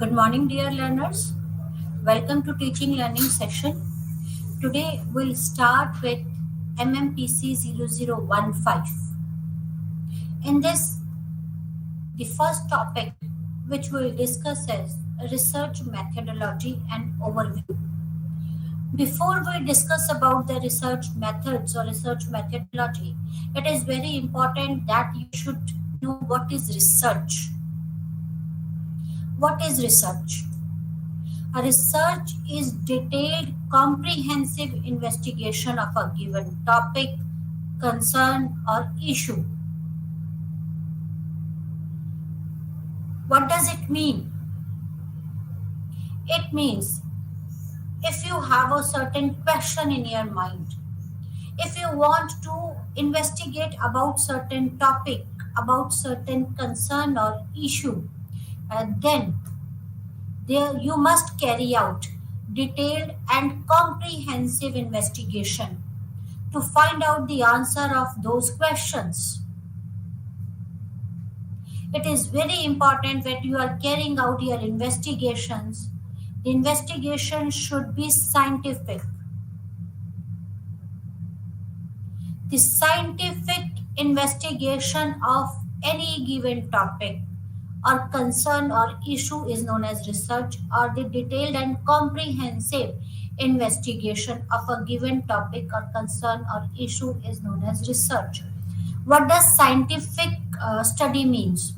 Good morning, dear learners. Welcome to Teaching Learning session. Today we'll start with MMPC 0015. In this, the first topic which we'll discuss is research methodology and overview. Before we discuss about the research methods or research methodology, it is very important that you should know what is research. What is research? A research is detailed, comprehensive investigation of a given topic, concern, or issue. What does it mean? It means if you have a certain question in your mind, if you want to investigate about certain topic, about certain concern or issue, then there you must carry out detailed and comprehensive investigation to find out the answer of those questions. It is very important when you are carrying out your investigations. The investigation should be scientific. The scientific investigation of any given topic or concern or issue is known as research, or the detailed and comprehensive investigation of a given topic or concern or issue is known as research. What does scientific study means?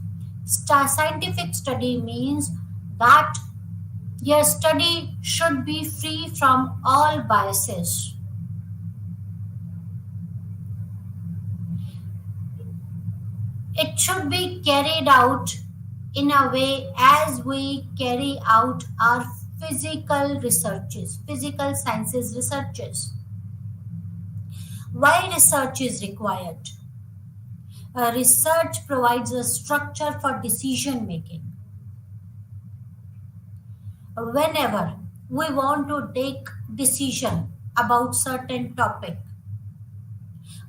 Scientific study means that your study should be free from all biases. It should be carried out in a way as we carry out our physical researches, physical sciences researches. Why research is required? Research provides a structure for decision making. Whenever we want to take decision about certain topic,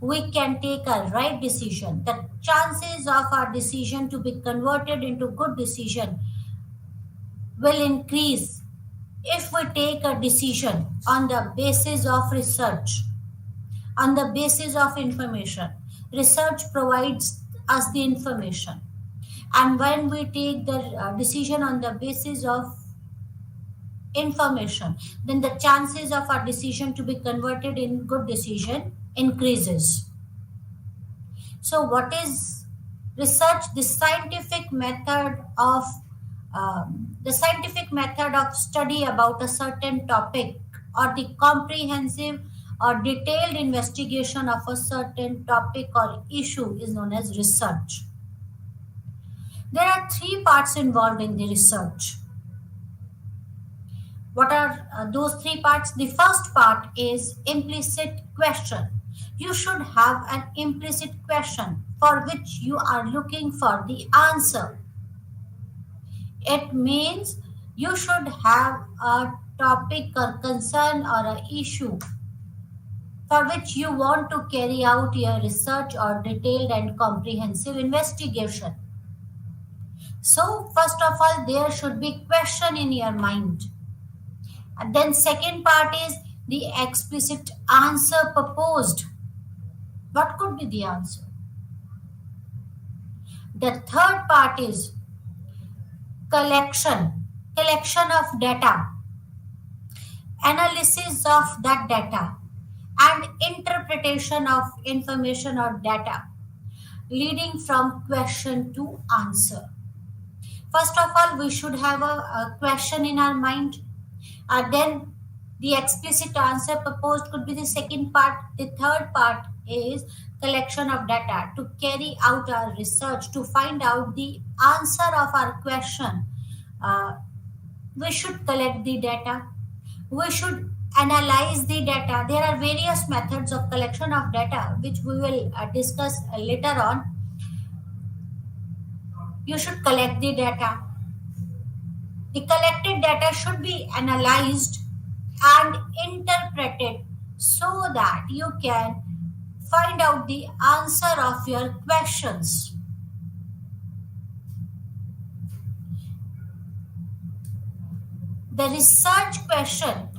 we can take a right decision. The chances of our decision to be converted into good decision will increase if we take a decision on the basis of research, on the basis of information. Research provides us the information, and when we take the decision on the basis of information, then the chances of our decision to be converted in good decision increases. So what is research? The scientific method of study about a certain topic, or the comprehensive or detailed investigation of a certain topic or issue is known as research. There are three parts involved in the research. What are those three parts? The first part is implicit question. You should have an implicit question for which you are looking for the answer. It means you should have a topic or concern or an issue for which you want to carry out your research or detailed and comprehensive investigation. So, first of all, there should be question in your mind. And then second part is the explicit answer proposed. What could be the answer? The third part is collection of data, analysis of that data, and interpretation of information or data, leading from question to answer. First of all, we should have a question in our mind. Then the explicit answer proposed could be the second part. The third part is collection of data to carry out our research to find out the answer of our question. We should collect the data. We should analyze the data. There are various methods of collection of data which we will discuss later on. You should collect the data. The collected data should be analyzed and interpreted so that you can find out the answer of your questions. The research question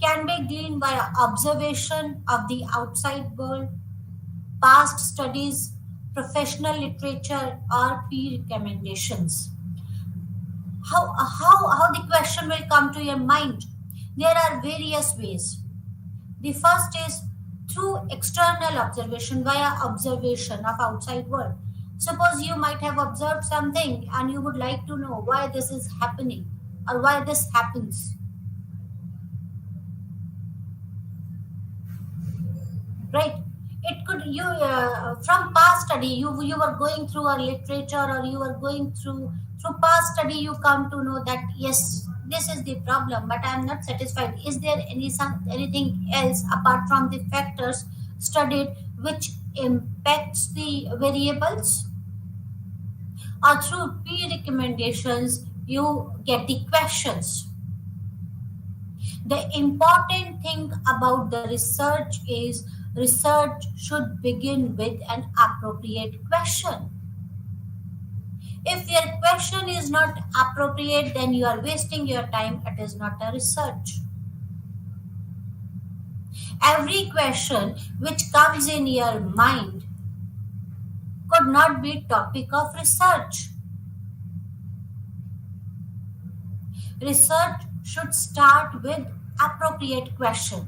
can be gleaned by observation of the outside world, past studies, professional literature, or peer recommendations. How the question will come to your mind? There are various ways. The first is through external observation, via observation of outside world. Suppose you might have observed something and you would like to know why this is happening or why this happens, right? It could you from past study, you were going through a literature, or you were going through past study, you come to know that yes, this is the problem, but I am not satisfied. Is there anything else apart from the factors studied which impacts the variables? Or through peer recommendations you get the questions. The important thing about the research is research should begin with an appropriate question. If your question is not appropriate, then you are wasting your time. It is not a research. Every question which comes in your mind could not be topic of research. Research should start with appropriate question.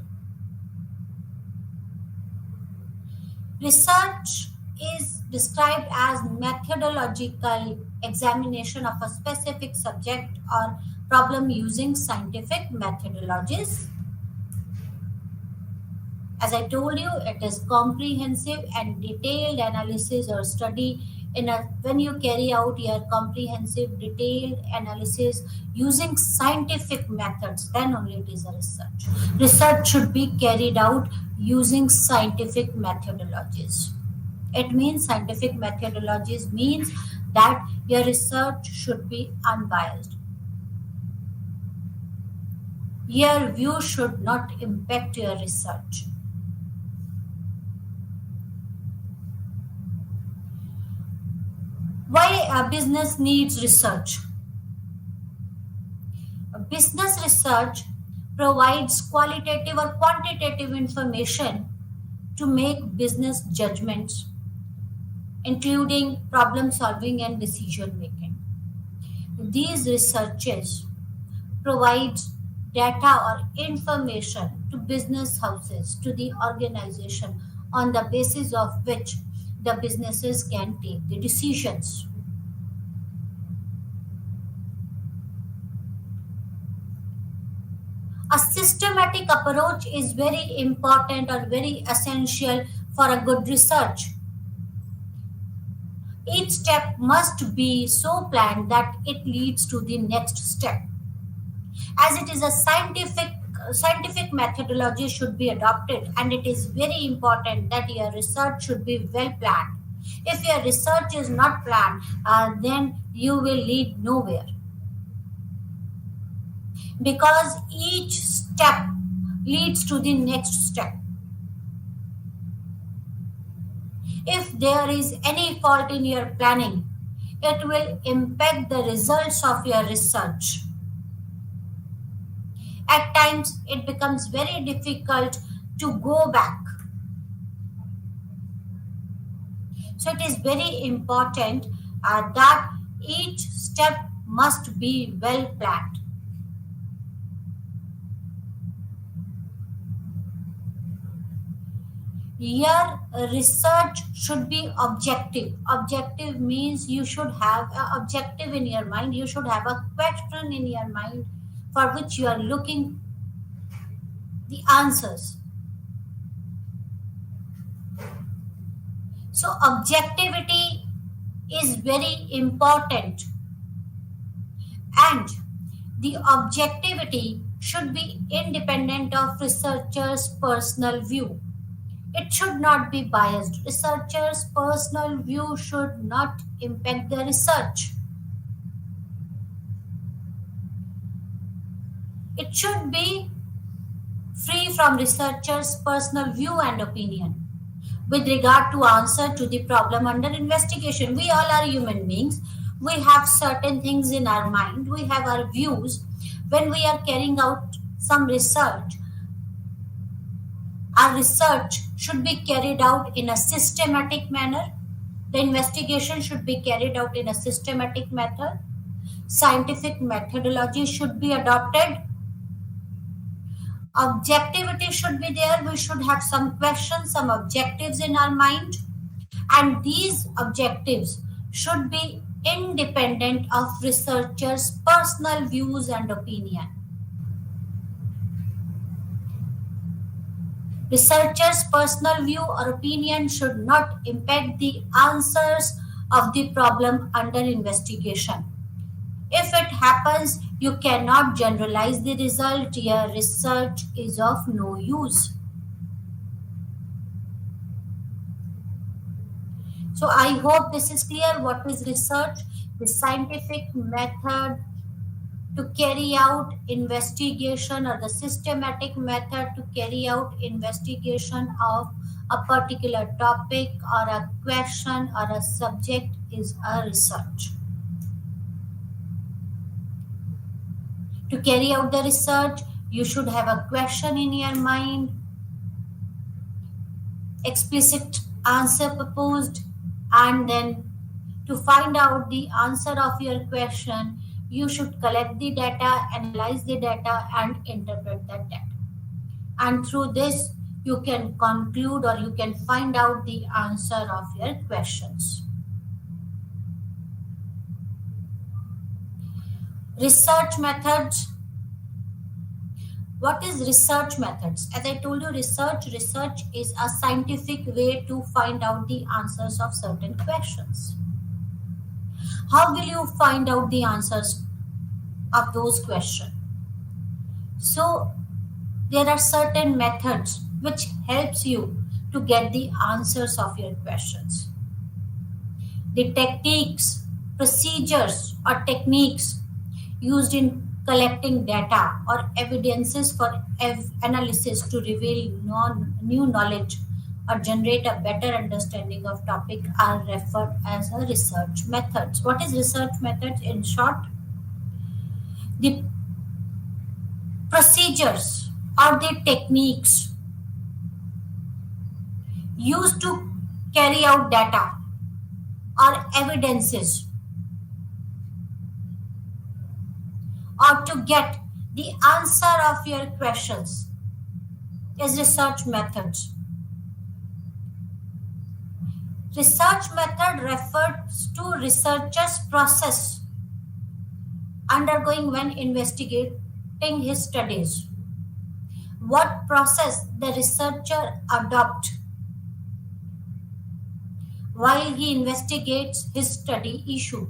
Research is described as methodological examination of a specific subject or problem using scientific methodologies. As I told you, it is comprehensive and detailed analysis or study. When you carry out your comprehensive detailed analysis using scientific methods, then only it is a research. Research should be carried out using scientific methodologies. It means scientific methodologies means that your research should be unbiased. Your view should not impact your research. Why a business needs research? Business research provides qualitative or quantitative information to make business judgments, including problem solving and decision making. These researches provides data or information to business houses, to the organization, on the basis of which the businesses can take the decisions. A systematic approach is very important or very essential for a good research. Each step must be so planned that it leads to the next step. As it is a scientific methodology should be adopted, and it is very important that your research should be well planned. If your research is not planned, then you will lead nowhere, because each step leads to the next step. If there is any fault in your planning, it will impact the results of your research. At times, it becomes very difficult to go back. So, it is very important that each step must be well planned. Your research should be objective. Objective means you should have an objective in your mind. You should have a question in your mind for which you are looking the answers. So objectivity is very important, and the objectivity should be independent of researcher's personal view. It should not be biased. Researcher's personal view should not impact the research. It should be free from researcher's personal view and opinion with regard to answer to the problem under investigation. We all are human beings. We have certain things in our mind, we have our views. When we are carrying out some research, our research should be carried out in a systematic manner. The investigation should be carried out in a systematic method. Scientific methodology should be adopted. Objectivity should be there. We should have some questions, some objectives in our mind, and these objectives should be independent of researchers' personal views and opinion. Researchers' personal view or opinion should not impact the answers of the problem under investigation. If it happens, you cannot generalize the result. Your research is of no use. So I hope this is clear. What is research? The scientific method to carry out investigation, or the systematic method to carry out investigation of a particular topic or a question or a subject is a research. To carry out the research, you should have a question in your mind, explicit answer proposed, and then to find out the answer of your question, you should collect the data, analyze the data, and interpret that data. And through this, you can conclude or you can find out the answer of your questions. Research methods. What is research methods? As I told you, research is a scientific way to find out the answers of certain questions. How will you find out the answers of those questions? So there are certain methods which helps you to get the answers of your questions. The techniques, procedures or techniques used in collecting data or evidences for analysis to reveal new knowledge or generate a better understanding of topic are referred as a research methods. What is research methods? In short, the procedures or the techniques used to carry out data or evidences or to get the answer of your questions is research methods. Research method refers to researcher's process undergoing when investigating his studies. What process the researcher adopts while he investigates his study issue.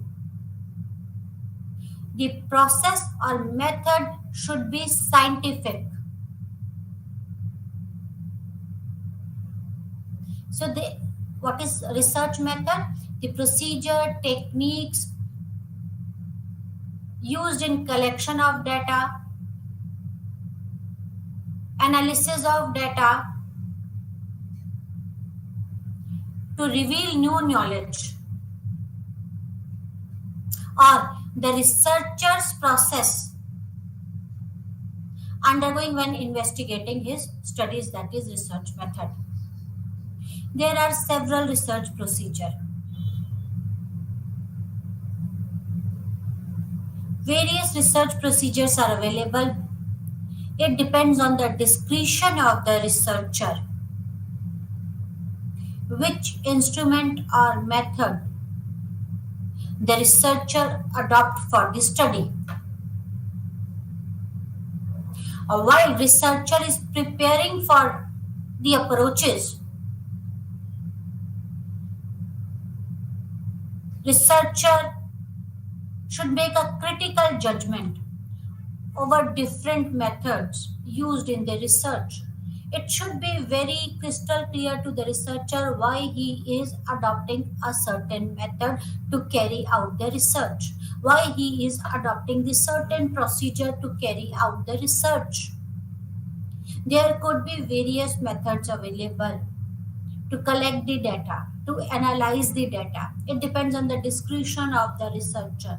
The process or method should be scientific. So what is research method? The procedure, techniques used in collection of data, analysis of data to reveal new knowledge, or the researcher's process undergoing when investigating his studies, that is research method. There are several research procedures. Various research procedures are available. It depends on the discretion of the researcher which instrument or method the researcher adopt for the study. While researcher is preparing for the approaches, researcher should make a critical judgment over different methods used in the research. It should be very crystal clear to the researcher why he is adopting a certain method to carry out the research, why he is adopting the certain procedure to carry out the research. There could be various methods available to collect the data, to analyze the data. It depends on the discretion of the researcher,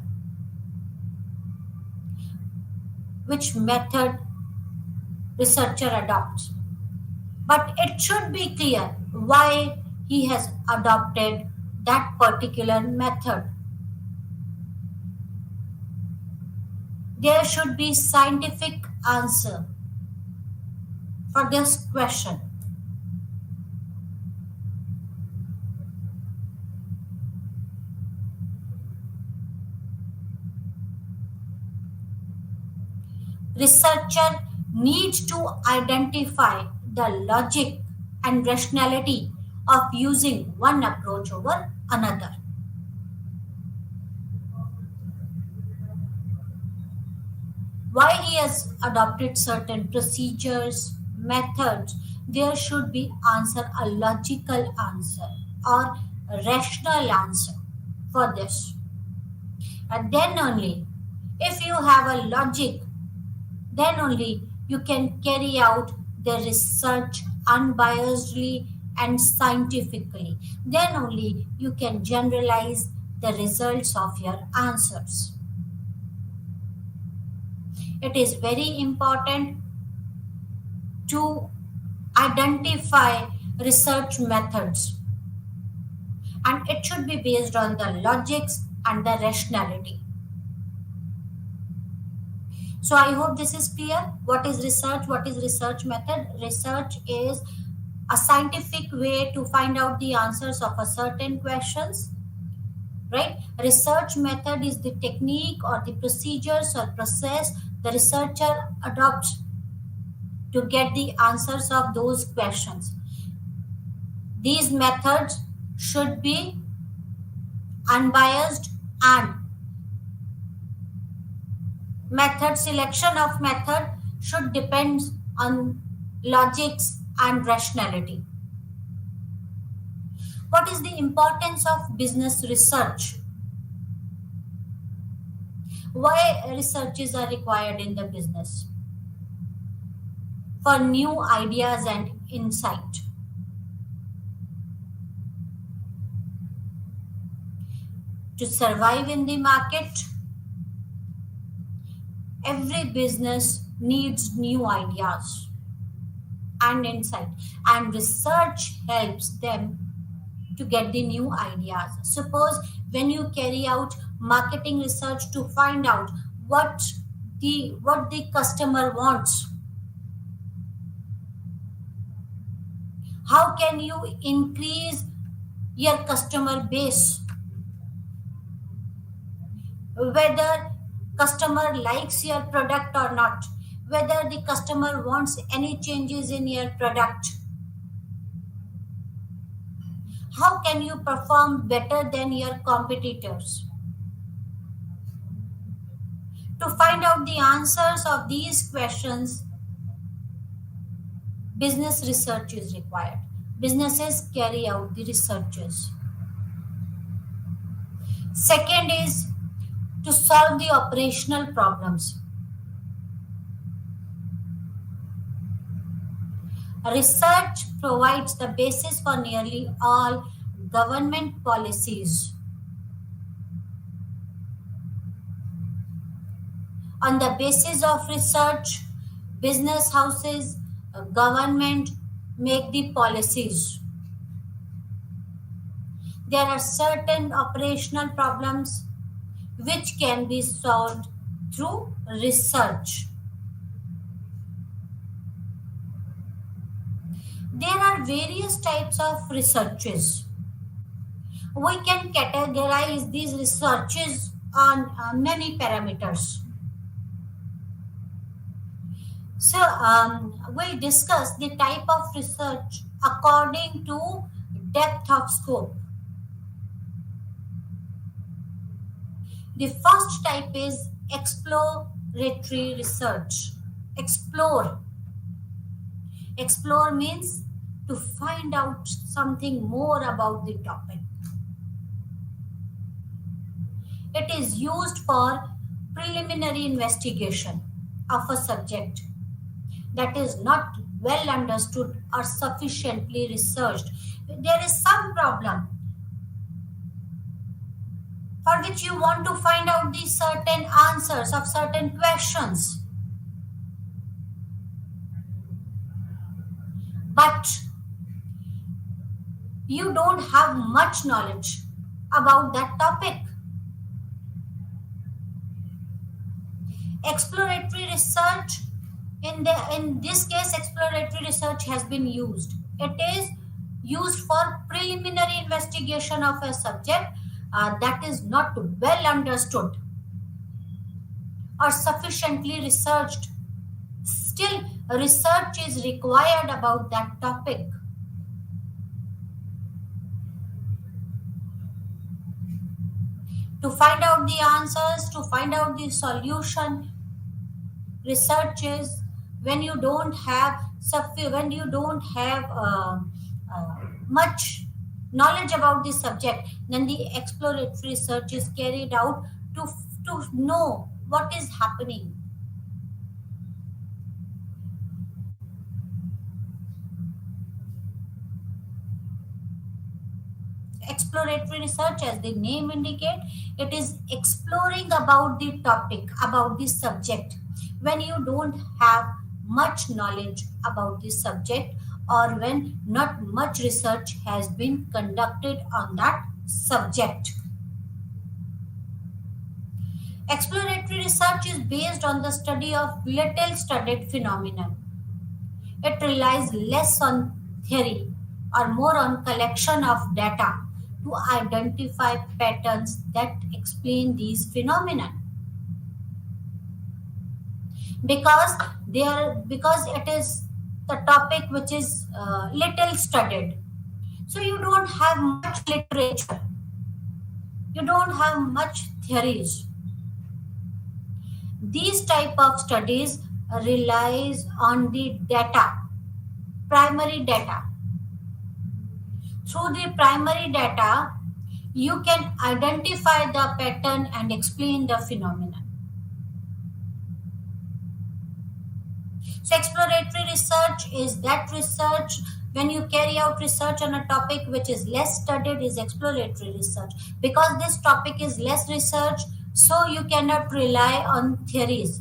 which method researcher adopts. But it should be clear why he has adopted that particular method. There should be scientific answer for this question. Researcher needs to identify the logic and rationality of using one approach over another. Why he has adopted certain procedures, methods, there should be answer, a logical answer or a rational answer for this. And then only, if you have a logic, then only you can carry out the research unbiasedly and scientifically. Then only you can generalize the results of your answers. It is very important to identify research methods, and it should be based on the logics and the rationality. So I hope this is clear. What is research? What is research method? Research is a scientific way to find out the answers of a certain questions, right? Research method is the technique or the procedures or process the researcher adopts to get the answers of those questions. These methods should be unbiased, and method selection of method should depend on logics and rationality. What is the importance of business research? Why researches are required in the business? For new ideas and insight. To survive in the market, every business needs new ideas and insight, and research helps them to get the new ideas. Suppose when you carry out marketing research to find out what the customer wants, how can you increase your customer base, whether customer likes your product or not, whether the customer wants any changes in your product, how can you perform better than your competitors? To find out the answers of these questions, business research is required. Businesses carry out the researches. Second is to solve the operational problems. Research provides the basis for nearly all government policies. On the basis of research, business houses, government make the policies. There are certain operational problems which can be solved through research. There are various types of researches. We can categorize these researches on many parameters. So we discuss the type of research according to depth of scope. The first type is exploratory research. Explore. Explore means to find out something more about the topic. It is used for preliminary investigation of a subject that is not well understood or sufficiently researched. There is some problem for which you want to find out the certain answers of certain questions. But you don't have much knowledge about that topic. Exploratory research, in this case, exploratory research has been used. It is used for preliminary investigation of a subject that is not well understood or sufficiently researched. Still, research is required about that topic. To find out the answers, to find out the solution, research is when you don't have much knowledge about the subject, then the exploratory research is carried out to know what is happening. Exploratory research, as the name indicate, it is exploring about the topic, about the subject, when you don't have much knowledge about the subject, or when not much research has been conducted on that subject. Exploratory research is based on the study of little studied phenomenon. It relies less on theory or more on collection of data to identify patterns that explain these phenomena. Because it is the topic which is little studied, so you don't have much literature, you don't have much theories. These type of studies relies on the data, primary data. Through the primary data, you can identify the pattern and explain the phenomenon. So exploratory research is that research, when you carry out research on a topic which is less studied, is exploratory research. Because this topic is less researched, so you cannot rely on theories.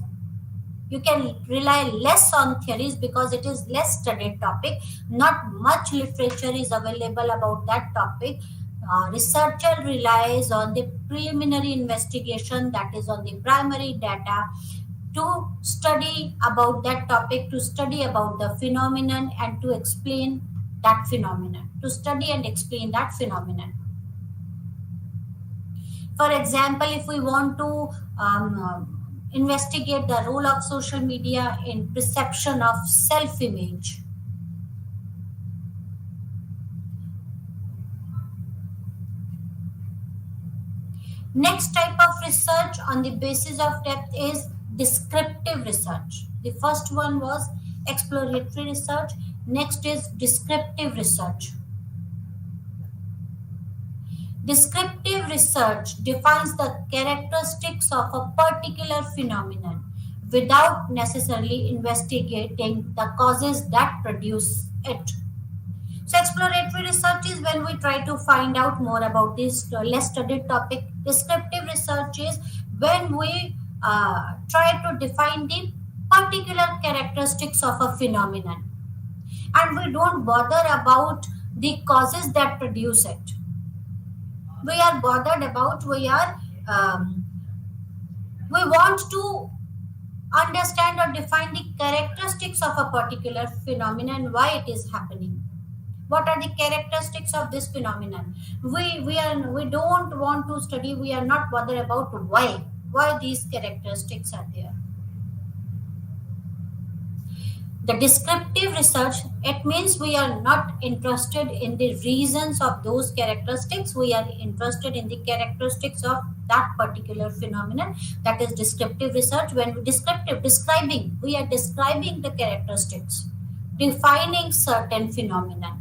You can rely less on theories because it is less studied topic. Not much literature is available about that topic. Researcher relies on the preliminary investigation, that is on the primary data, to study about that topic, to study about the phenomenon and to explain that phenomenon, to study and explain that phenomenon. For example, if we want to investigate the role of social media in perception of self-image, next type of research on the basis of depth is descriptive research. The first one was exploratory research. Next is descriptive research. Descriptive research defines the characteristics of a particular phenomenon without necessarily investigating the causes that produce it. So exploratory research is when we try to find out more about this less studied topic. Descriptive research is when we try to define the particular characteristics of a phenomenon, and we don't bother about the causes that produce it. We are bothered about, we want to understand or define the characteristics of a particular phenomenon, why it is happening. What are the characteristics of this phenomenon? We don't want to study, we are not bothered about why these characteristics are there. The descriptive research, it means we are not interested in the reasons of those characteristics, we are interested in the characteristics of that particular phenomenon. That is descriptive research. When we describing, we are describing the characteristics, defining certain phenomena.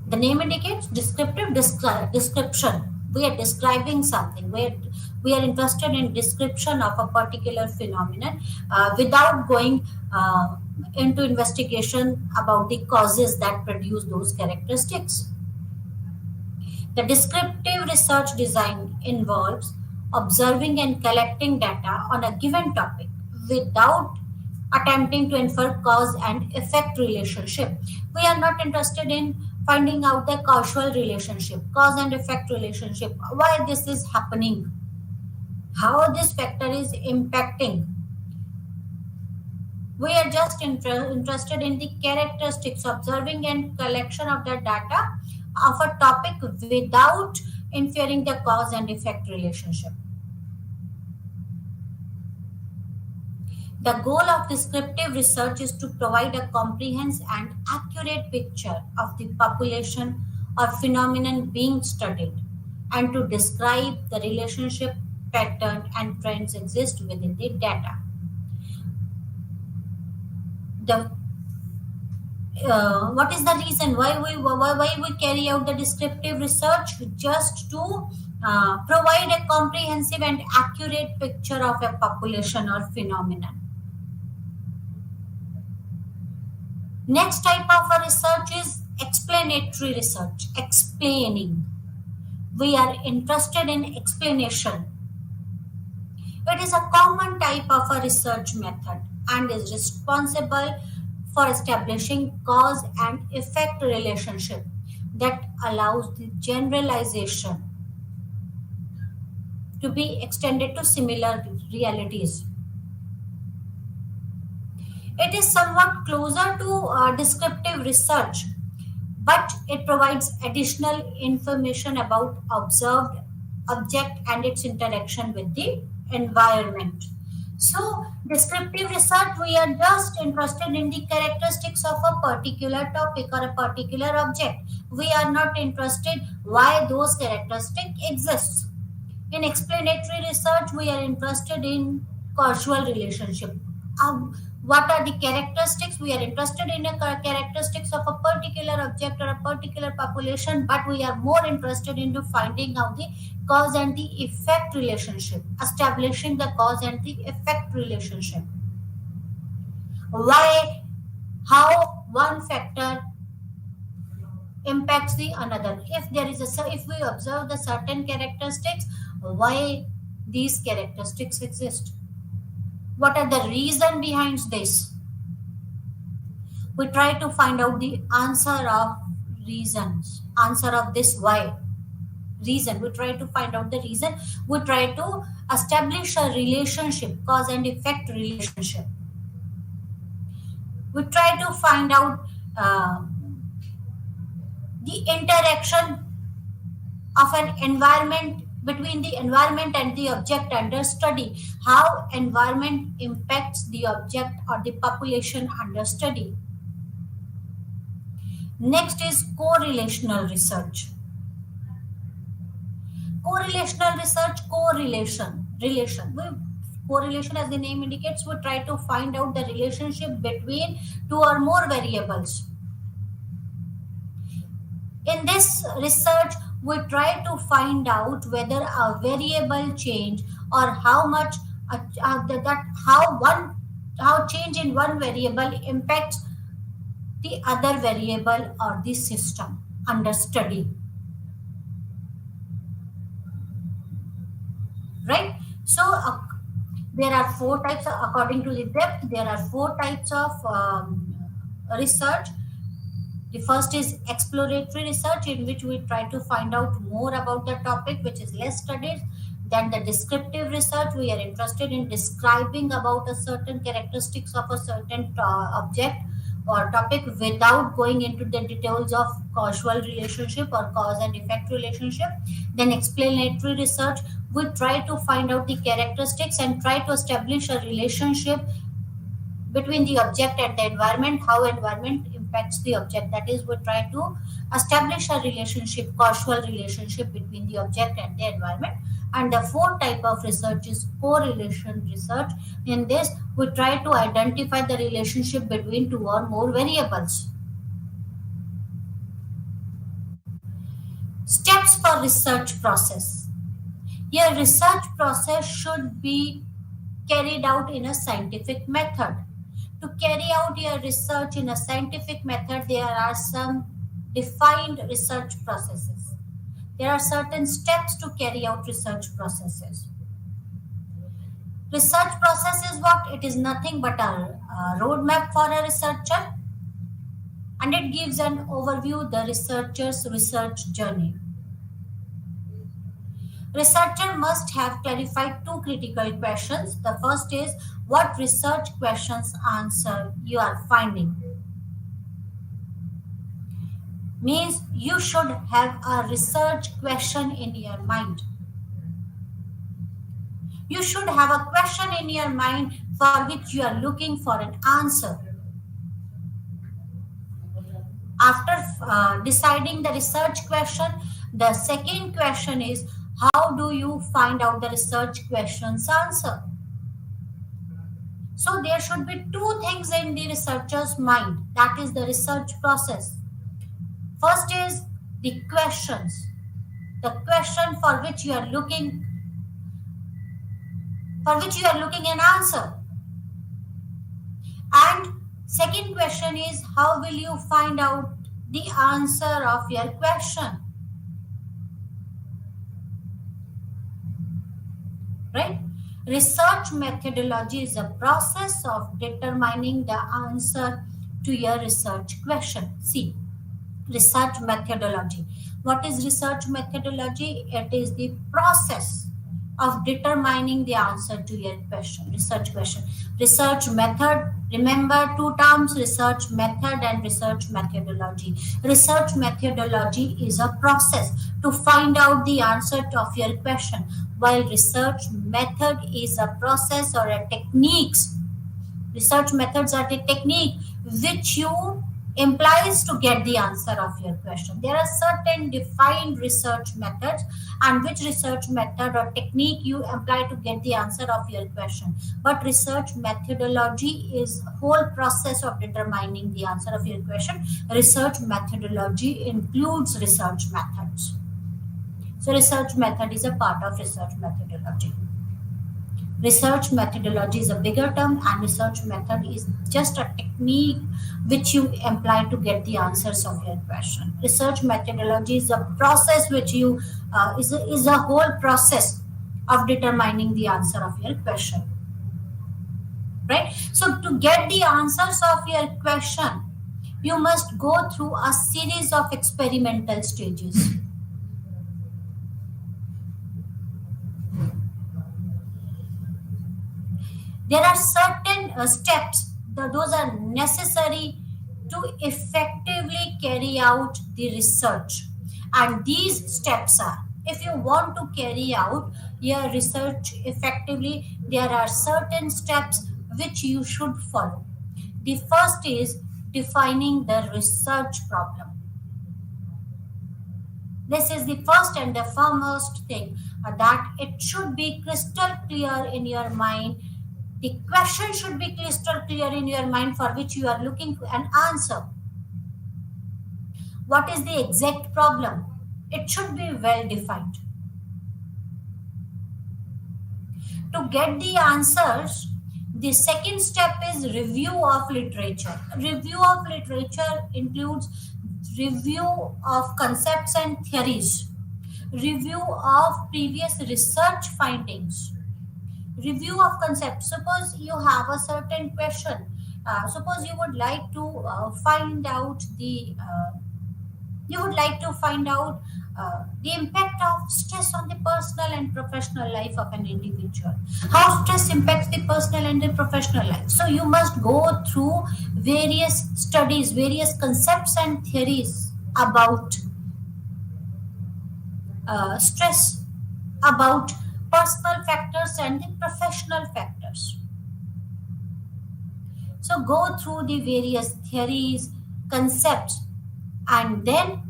The name indicates descriptive description. We are describing something. We are interested in description of a particular phenomenon without going into investigation about the causes that produce those characteristics. The descriptive research design involves observing and collecting data on a given topic without attempting to infer cause and effect relationship. We are not interested in finding out the causal relationship, cause and effect relationship, why this is happening, how this factor is impacting. We are just interested in the characteristics, observing and collection of the data of a topic without inferring the cause and effect relationship. The goal of descriptive research is to provide a comprehensive and accurate picture of the population or phenomenon being studied and to describe the relationship, pattern, and trends exist within the data. The what is the reason why we carry out the descriptive research? Just to provide a comprehensive and accurate picture of a population or phenomenon. Next type of a research is explanatory research, explaining. We are interested in explanation. It is a common type of a research method and is responsible for establishing cause and effect relationship that allows the generalization to be extended to similar realities. It is somewhat closer to descriptive research, but it provides additional information about observed object and its interaction with the environment. So, descriptive research, we are just interested in the characteristics of a particular topic or a particular object. We are not interested why those characteristics exist. In explanatory research, we are interested in causal relationship. What are the characteristics? We are interested in the characteristics of a particular object or a particular population, but we are more interested into finding out the cause and the effect relationship, establishing the cause and the effect relationship. Why, how one factor impacts the another. If there is if we observe the certain characteristics, why these characteristics exist? What are the reason behind this? We try to find out the answer of reasons, answer of this why. Reason. We try to find out the reason. We try to establish a relationship, cause and effect relationship. We try to find out the interaction of an environment between the environment and the object under study, how environment impacts the object or the population under study. Next is correlational research. Correlational research, relation. Correlation, as the name indicates, we try to find out the relationship between two or more variables. In this research, we try to find out whether a variable change or how much how change in one variable impacts the other variable or the system under study. Right? So there are four types, according to the depth, there are four types of research. The first is exploratory research, in which we try to find out more about the topic which is less studied. Then the descriptive research, we are interested in describing about a certain characteristics of a certain object or topic without going into the details of causal relationship or cause and effect relationship. Then explanatory research, we try to find out the characteristics and try to establish a relationship between the object and the environment, how environment impacts the object. That is, we try to establish a relationship, causal relationship between the object and the environment. And the fourth type of research is correlation research. In this, we try to identify the relationship between two or more variables. Steps for research process. Your research process should be carried out in a scientific method. To carry out your research in a scientific method, there are some defined research processes. There are certain steps to carry out research processes. Research process is what? It is nothing but a roadmap for a researcher, and it gives an overview the researcher's research journey. Researcher must have clarified two critical questions. The first is what research questions answer you are finding. Means you should have a research question in your mind. You should have a question in your mind for which you are looking for an answer. After deciding the research question, the second question is how do you find out the research question's answer? So there should be two things in the researcher's mind. That is the research process. First is the questions. The question for which you are looking an answer. And second question is how will you find out the answer of your question? Right? Research methodology is a process of determining the answer to your research question. See, research methodology. What is research methodology? It is the process of determining the answer to your question, research question. Research method, remember two terms, research method and research methodology. Research methodology is a process to find out the answer of your question, while research method is a process or a techniques. Research methods are the technique which you implies to get the answer of your question. There are certain defined research methods and which research method or technique you apply to get the answer of your question. But research methodology is whole process of determining the answer of your question. Research methodology includes research methods. So research method is a part of research methodology. Research methodology is a bigger term and research method is just a technique which you apply to get the answers of your question. Research methodology is a process which you is a whole process of determining the answer of your question. Right? So to get the answers of your question, you must go through a series of experimental stages. There are certain steps, those are necessary to effectively carry out the research. And these steps are, if you want to carry out your research effectively, there are certain steps which you should follow. The first is defining the research problem. This is the first and the foremost thing, that it should be crystal clear in your mind. The question should be crystal clear in your mind for which you are looking for an answer. What is the exact problem? It should be well defined. To get the answers, the second step is review of literature. Review of literature includes review of concepts and theories, review of previous research findings, review of concepts. Suppose you have a certain question. Suppose you would like to find out the the impact of stress on the personal and professional life of an individual. How stress impacts the personal and the professional life. So you must go through various studies, various concepts and theories about stress, about personal factors and the professional factors. So go through the various theories, concepts, and then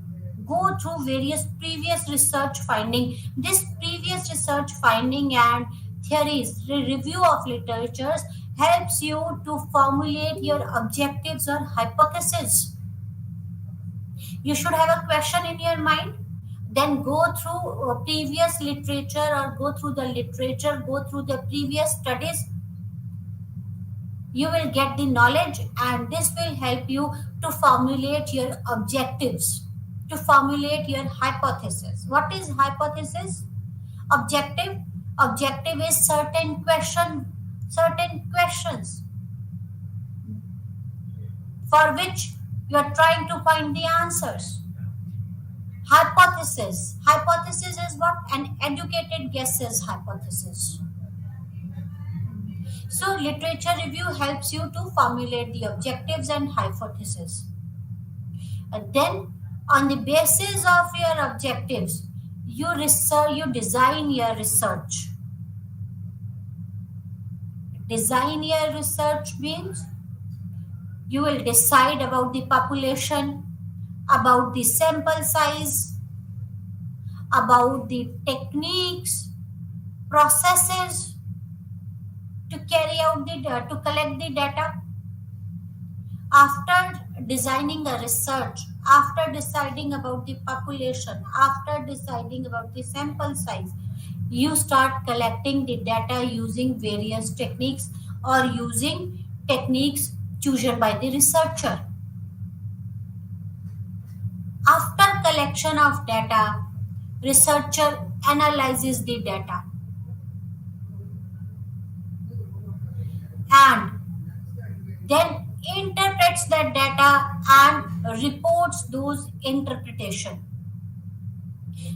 go through various previous research finding. This previous research finding and theories, review of literatures helps you to formulate your objectives or hypotheses. You should have a question in your mind, then go through previous literature or go through the literature, go through the previous studies. You will get the knowledge and this will help you to formulate your objectives, to formulate your hypothesis. What is hypothesis? Objective. Objective is certain questions for which you are trying to find the answers. Hypothesis. Hypothesis is what? An educated guesses hypothesis. So literature review helps you to formulate the objectives and hypothesis. And then on the basis of your objectives, you design your research. Design your research means you will decide about the population, about the sample size, about the techniques, processes to carry out to collect the data. After designing a research, after deciding about the population, after deciding about the sample size, you start collecting the data using various techniques or using techniques chosen by the researcher. After collection of data, researcher analyzes the data and then interprets that data and reports those interpretation.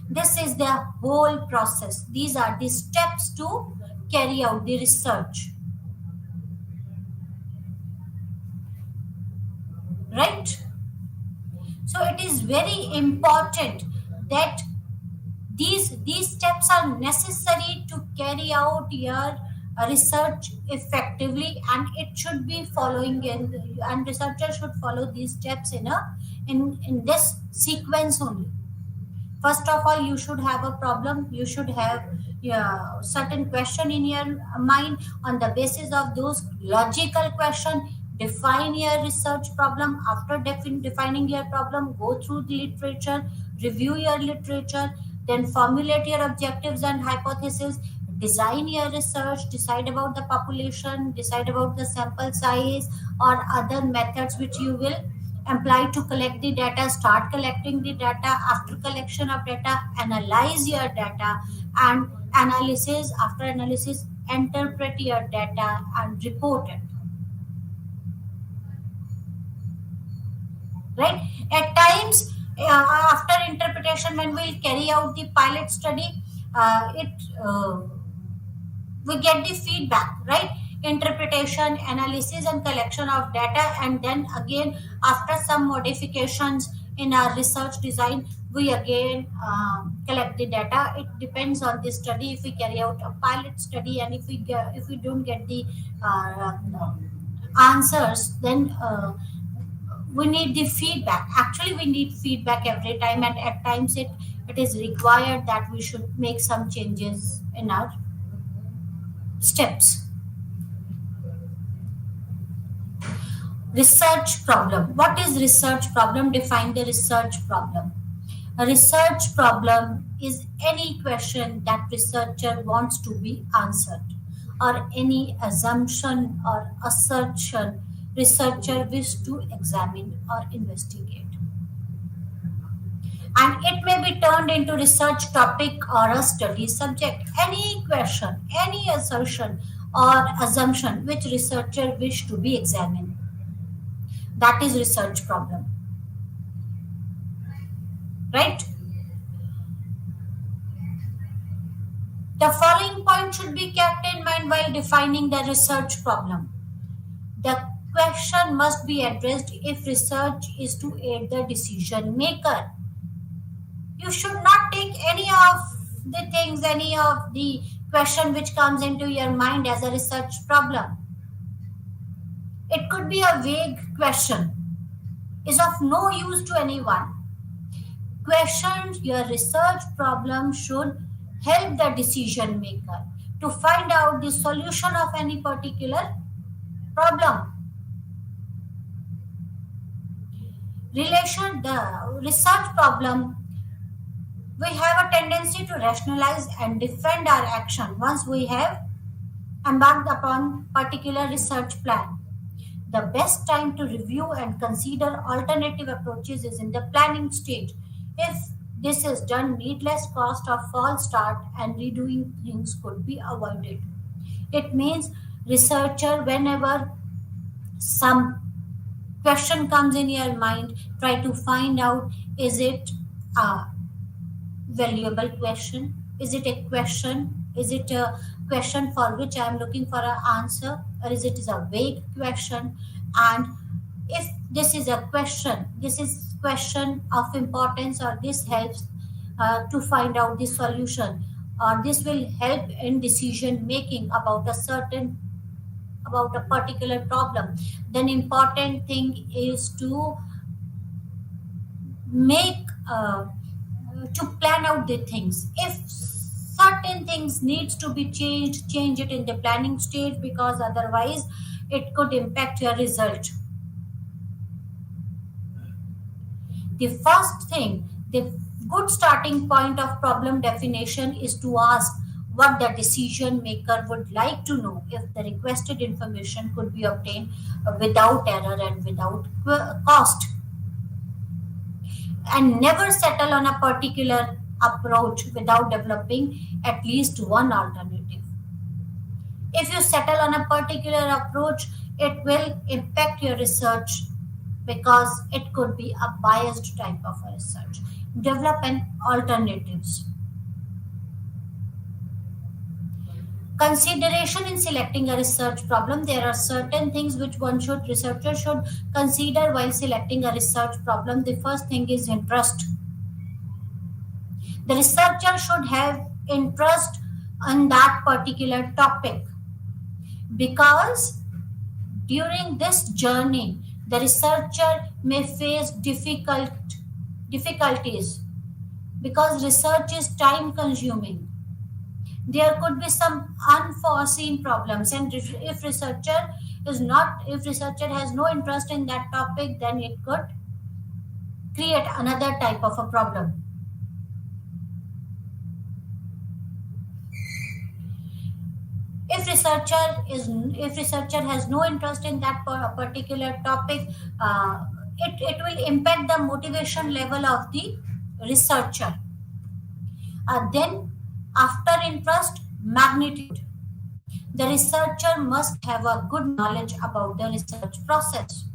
This is the whole process. These are the steps to carry out the research. Right? So it is very important that these steps are necessary to carry out your research effectively, and it should be following and researcher should follow these steps in this sequence only. First of all, you should have a problem. You should have certain question in your mind. On the basis of those logical question, define your research problem. After defining your problem, go through the literature, review your literature, then formulate your objectives and hypotheses, design your research, decide about the population, decide about the sample size or other methods which you will apply to collect the data. Start collecting the data. After collection of data, analyze your data, and after analysis, interpret your data and report it. Right? At times, after interpretation, when we carry out the pilot study, we get the feedback, right? Interpretation, analysis, and collection of data, and then again, after some modifications in our research design, we again collect the data. It depends on the study. If we carry out a pilot study and if we don't get the answers, then we need the feedback. Actually, we need feedback every time, and at times it is required that we should make some changes in our steps. Research problem. What is research problem? Define the research problem. A research problem is any question that researcher wants to be answered, or any assumption or assertion researcher wishes to examine or investigate. And it may be turned into research topic or a study subject. Any question, any assertion or assumption which researcher wish to be examined. That is research problem. Right? The following point should be kept in mind while defining the research problem. The question must be addressed if research is to aid the decision maker. You should not take any of the things, any of the question which comes into your mind as a research problem. It could be a vague question, is of no use to anyone. Questions, your research problem should help the decision maker to find out the solution of any particular problem. The research problem, we have a tendency to rationalize and defend our action once we have embarked upon particular research plan. The best time to review and consider alternative approaches is in the planning stage. If this is done, needless cost of false start and redoing things could be avoided. It means researcher, whenever some question comes in your mind, try to find out, is it a valuable question? Is it a question? Is it a question for which I am looking for an answer, or is it is a vague question? And if this is a question, this is question of importance, or this helps to find out the solution, or this will help in decision making about a particular problem, then important thing is to make to plan out the things. If certain things needs to be changed, change it in the planning stage, because otherwise it could impact your result. The first thing, the good starting point of problem definition is to ask what the decision maker would like to know if the requested information could be obtained without error and without cost. And never settle on a particular approach without developing at least one alternative. If you settle on a particular approach, it will impact your research because it could be a biased type of a research. Develop an alternatives. Consideration in selecting a research problem. There are certain things which researcher should consider while selecting a research problem. The first thing is interest. The researcher should have interest on that particular topic, because during this journey the researcher may face difficulties, because research is time consuming. There could be some unforeseen problems, and if researcher has no interest in that topic, then it could create another type of a problem. If researcher has no interest in that particular topic, it will impact the motivation level of the researcher. Then after interest, magnitude. The researcher must have a good knowledge about the research process,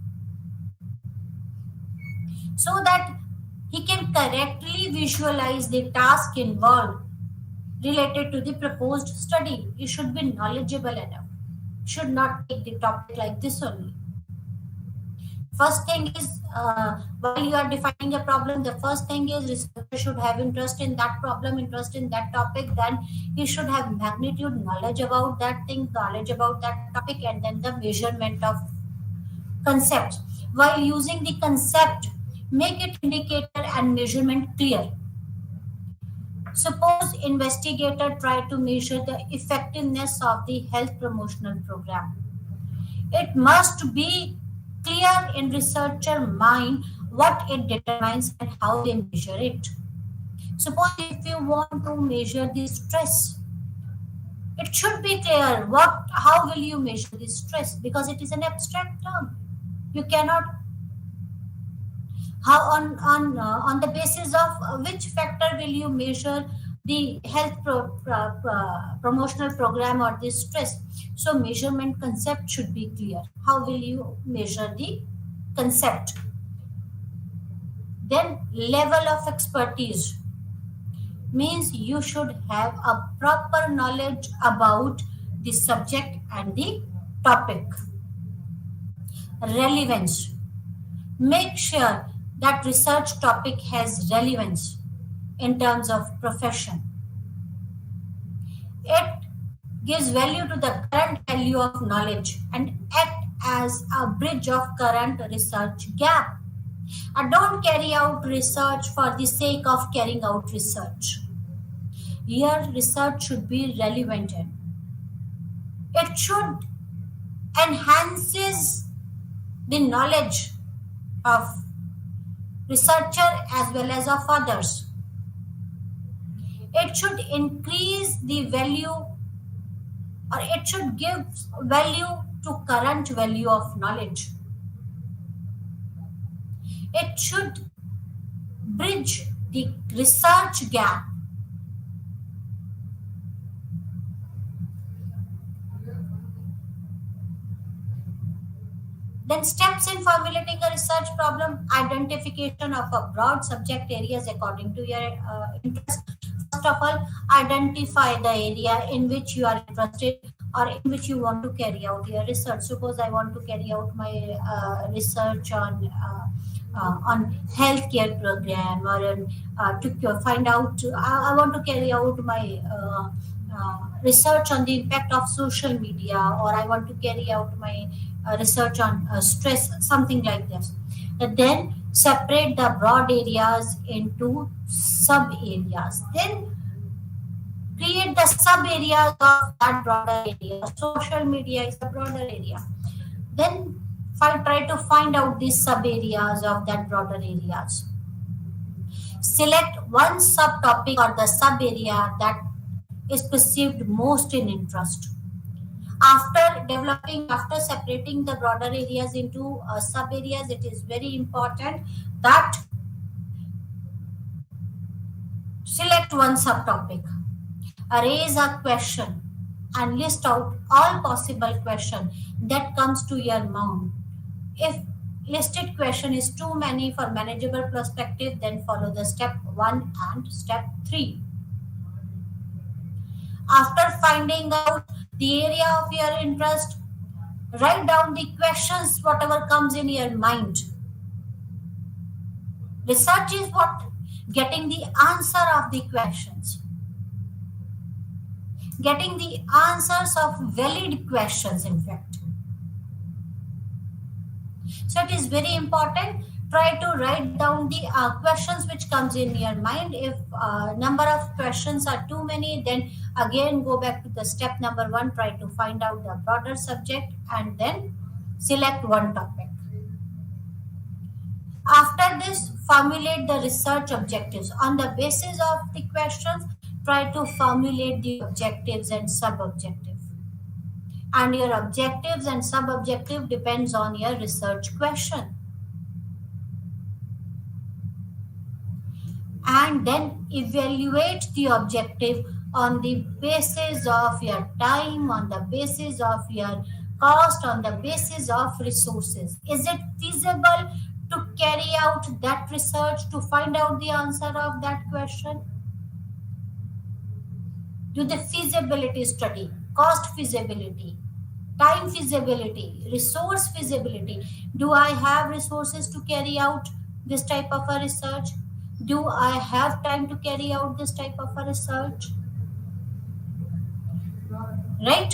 so that he can correctly visualize the task involved related to the proposed study. You should be knowledgeable enough. Should not take the topic like this only. First thing is, while you are defining a problem, the first thing is researcher should have interest in that problem, interest in that topic. Then he should have magnitude, knowledge about that thing, knowledge about that topic, and then the measurement of concepts. While using the concept, make it indicator and measurement clear. Suppose investigator try to measure the effectiveness of the health promotional program. It must be clear in researcher mind what it determines and how they measure it. Suppose if you want to measure the stress, it should be clear how will you measure the stress, because it is an abstract term. You cannot, how on the basis of which factor will you measure the health promotional program or the stress. So measurement concept should be clear. How will you measure the concept? Then level of expertise means you should have a proper knowledge about the subject and the topic. Relevance. Make sure that research topic has relevance in terms of profession. It gives value to the current value of knowledge and act as a bridge of current research gap. Don't carry out research for the sake of carrying out research. Here, research should be relevant and it should enhances the knowledge of researcher as well as of others. It should increase the value, or it should give value to current value of knowledge. It should bridge the research gap. Then steps in formulating a research problem: identification of a broad subject areas according to your interest. First of all, identify the area in which you are interested or in which you want to carry out your research. Suppose I want to carry out my research on healthcare program, or to find out, I want to carry out my research on the impact of social media, or I want to carry out my research on stress, something like this. And then separate the broad areas into sub areas. Then create the sub areas of that broader area. Social media is the broader area. Then try to find out these sub areas of that broader areas. Select one subtopic or the sub area that is perceived most in interest. After separating the broader areas into sub areas, it is very important that select one subtopic, raise a question, and list out all possible questions that comes to your mind. If listed question is too many for manageable perspective, then follow the step 1 and step 3. After finding out the area of your interest, write down the questions, whatever comes in your mind. Research is what? Getting the answer of the questions. Getting the answers of valid questions, in fact. So it is very important. Try to write down the questions which comes in your mind. If number of questions are too many, then again go back to the step number 1. Try to find out the broader subject and then select one topic. After this, formulate the research objectives. On the basis of the questions, try to formulate the objectives and sub-objective. And your objectives and sub-objective depends on your research question. And then evaluate the objective on the basis of your time, on the basis of your cost, on the basis of resources. Is it feasible to carry out that research to find out the answer of that question? Do the feasibility study, cost feasibility, time feasibility, resource feasibility. Do I have resources to carry out this type of a research? Do I have time to carry out this type of a research? Right?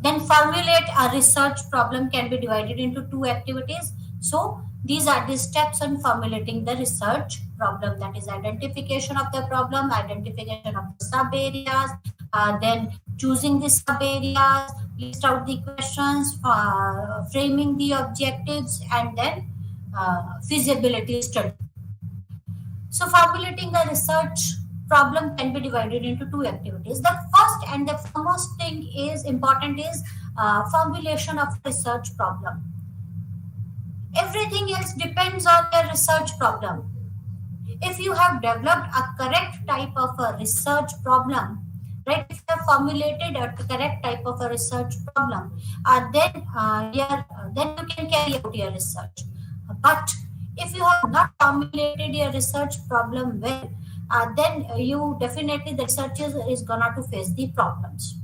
Then formulate a research problem can be divided into 2 activities. So these are the steps in formulating the research problem, that is identification of the problem, identification of the sub areas, then choosing the sub areas, list out the questions, framing the objectives, and then feasibility study. So formulating a research problem can be divided into 2 activities. The first and the foremost thing is important is formulation of research problem. Everything else depends on your research problem. If you have developed a correct type of a research problem, right? If you have formulated a correct type of a research problem, then you can carry out your research. But if you have not formulated your research problem well, then you definitely, the researcher is gonna to face the problems.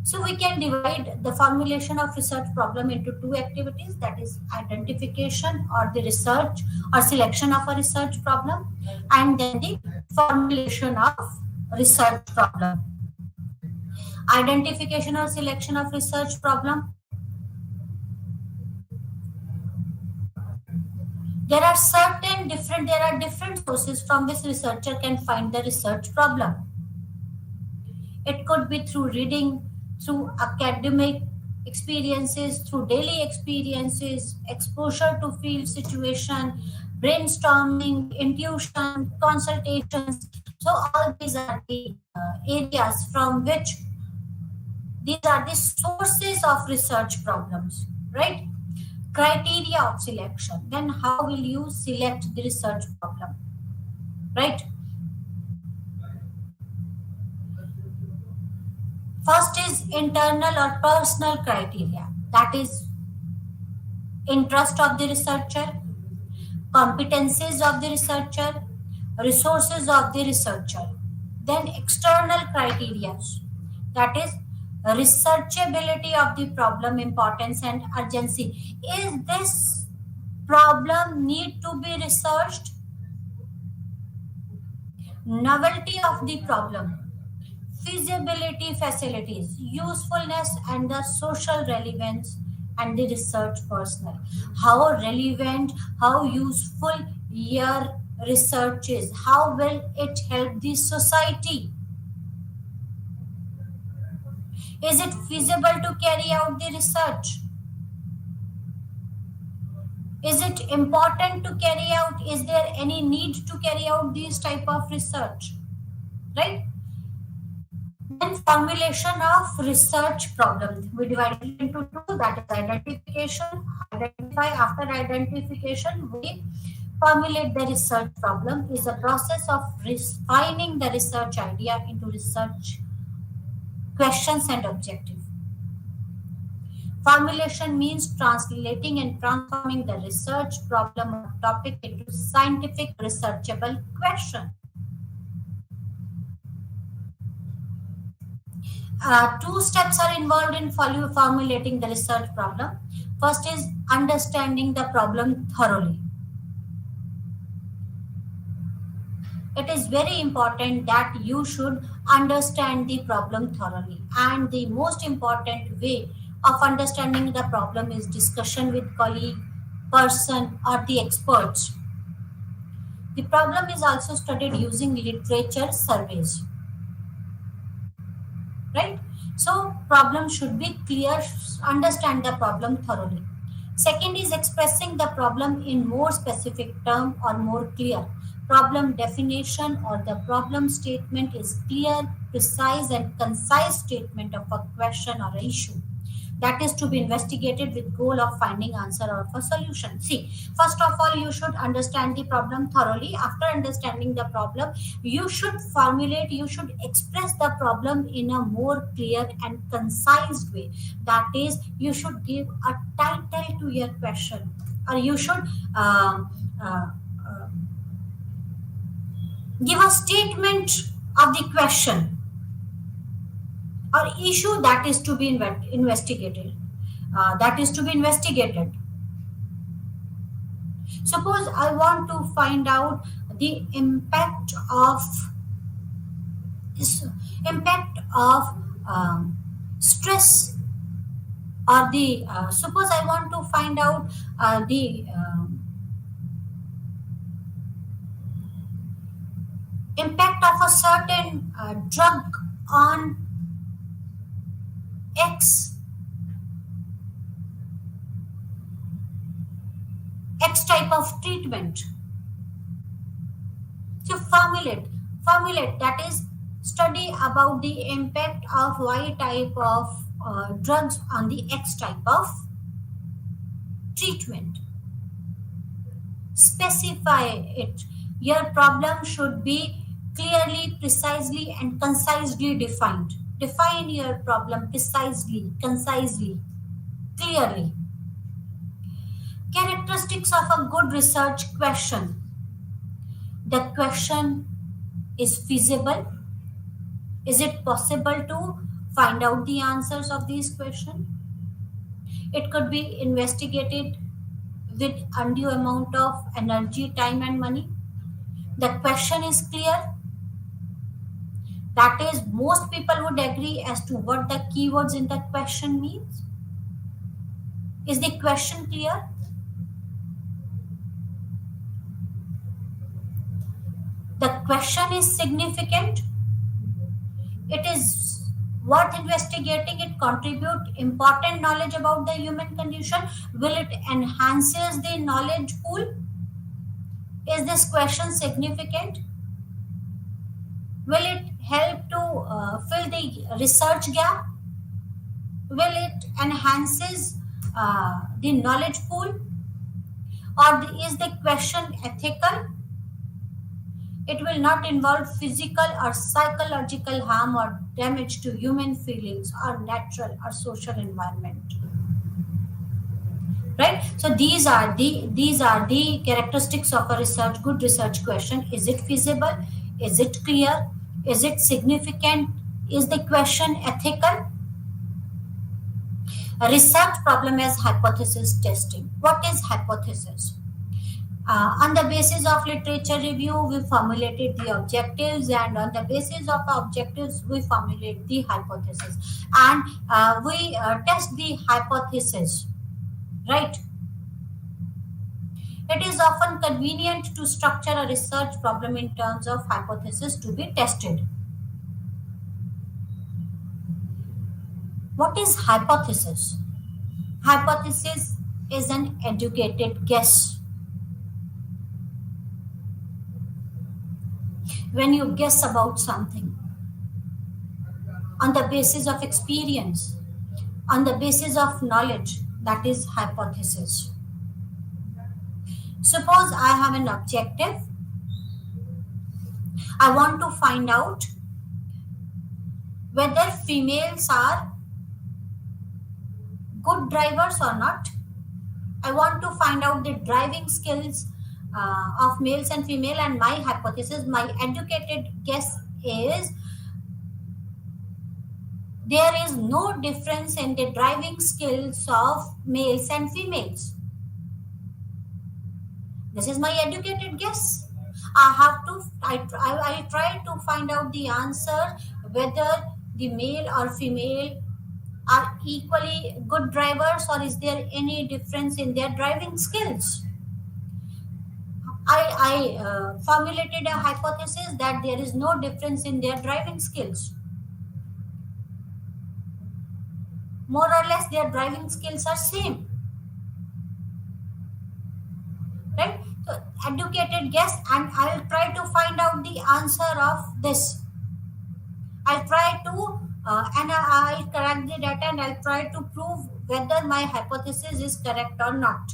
So we can divide the formulation of research problem into 2 activities, that is identification or the research or selection of a research problem, and then the formulation of research problem. Identification or selection of research problem. There are different sources from which researcher can find the research problem. It could be through reading, through academic experiences, through daily experiences, exposure to field situation, brainstorming, intuition, consultations. So all these are the areas from which these are the sources of research problems, right? Criteria of selection. Then how will you select the research problem? right? First is internal or personal criteria, that is interest of the researcher, competencies of the researcher, resources of the researcher. Then external criteria, that is researchability of the problem, importance and urgency. Is this problem need to be researched? Novelty of the problem, feasibility, facilities, usefulness and the social relevance, and the research personnel. How relevant, how useful your research is, how will it help the society? Is it feasible to carry out the research? Is it important to carry out? Is there any need to carry out these type of research? Right? Then formulation of research problem. We divide it into two, that is identification. Identify, after identification, we formulate the research problem is a process of refining the research idea into research questions and objectives. Formulation means translating and transforming the research problem or topic into scientific researchable question. Two steps are involved in formulating the research problem. First is understanding the problem thoroughly. It is very important that you should understand the problem thoroughly, and the most important way of understanding the problem is discussion with colleague, person or the experts. The problem is also studied using literature surveys, right? So problem should be clear, understand the problem thoroughly. Second is expressing the problem in more specific term or more clear. Problem definition or the problem statement is clear, precise and concise statement of a question or issue that is to be investigated with goal of finding answer or a solution. See, first of all, you should understand the problem thoroughly. After understanding the problem, you should formulate, you should express the problem in a more clear and concise way. That is, you should give a title to your question, or you should give a statement of the question or issue that is to be investigated. Suppose I want to find out the impact of stress, or the suppose I want to find out the impact of a certain drug on X type of treatment. So formulate, that is study about the impact of Y type of drugs on the X type of treatment. Specify it. Your problem should be clearly, precisely and concisely defined. Define your problem precisely, concisely, clearly. Characteristics of a good research question. The question is feasible. Is it possible to find out the answers of these questions? It could be investigated with undue amount of energy, time and money. The question is clear. That is, most people would agree as to what the keywords in the question means. Is the question clear? The question is significant. It is worth investigating. It contribute important knowledge about the human condition. Will it enhances the knowledge pool? Is this question significant? Will it help to fill the research gap? Will it enhances the knowledge pool? Or is the question ethical? It will not involve physical or psychological harm or damage to human feelings or natural or social environment. Right? So these are the characteristics of a research good research question. Is it feasible? Is it clear? Is it significant? Is the question ethical? A research problem as hypothesis testing. What is hypothesis? On the basis of literature review, we formulated the objectives, and on the basis of objectives, we formulate the hypothesis, and we test the hypothesis. Right? It is often convenient to structure a research problem in terms of hypothesis to be tested. What is hypothesis? Hypothesis is an educated guess. When you guess about something on the basis of experience, on the basis of knowledge, that is hypothesis. Suppose I have an objective. I want to find out whether females are good drivers or not. I want to find out the driving skills of males and female, and my hypothesis, my educated guess is there is no difference in the driving skills of males and females. This is my educated guess. I try to find out the answer whether the male or female are equally good drivers, or is there any difference in their driving skills. I formulated a hypothesis that there is no difference in their driving skills. More or less, their driving skills are same. Right? So, educated guess, and I will try to find out the answer of this. I'll try to and I'll correct the data, and I'll try to prove whether my hypothesis is correct or not.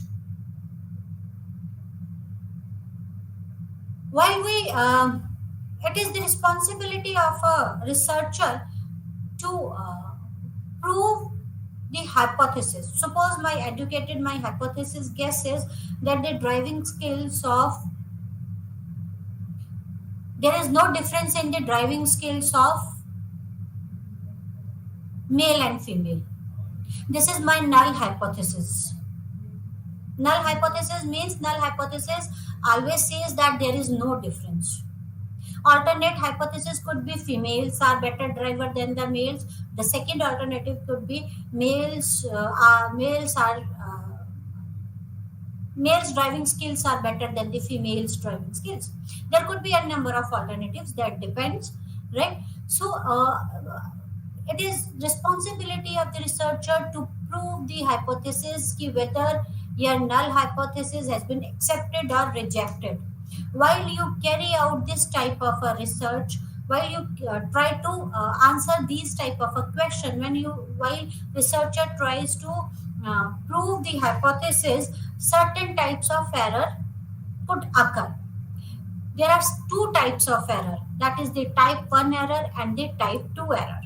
While it is the responsibility of a researcher to prove the hypothesis. Suppose my hypothesis guess is that the driving skills of there is no difference in the driving skills of male and female. This is my null hypothesis. Null hypothesis means null hypothesis always says that there is no difference. Alternate hypothesis could be females are better driver than the males. The second alternative could be males driving skills are better than the females driving skills. There could be a number of alternatives, that depends, right? So it is responsibility of the researcher to prove the hypothesis whether your null hypothesis has been accepted or rejected. While you carry out this type of a research, while you try to answer these type of a question, while researcher tries to prove the hypothesis, certain types of error could occur. There are two types of error, that is the type 1 error and the type 2 error.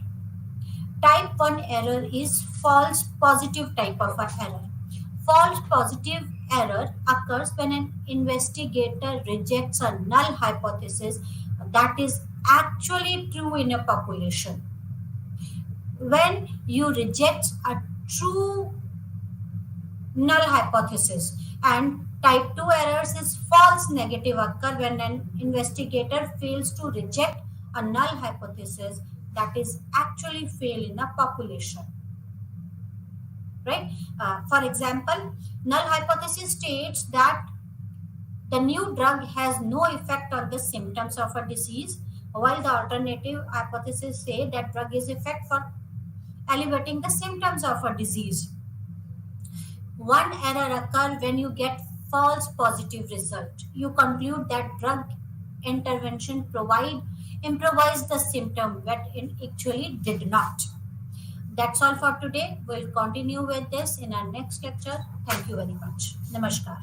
Type 1 error is false positive type of error. False positive error occurs when an investigator rejects a null hypothesis that is actually true in a population. When you reject a true null hypothesis, and type 2 errors is false negative occur when an investigator fails to reject a null hypothesis that is actually fail in a population. Right? For example, null hypothesis states that the new drug has no effect on the symptoms of a disease, while the alternative hypothesis say that drug is effect for alleviating the symptoms of a disease. One error occurs when you get false positive result. You conclude that drug intervention improvised the symptom, but it actually did not. That's all for today. We'll continue with this in our next lecture. Thank you very much. Namaskar.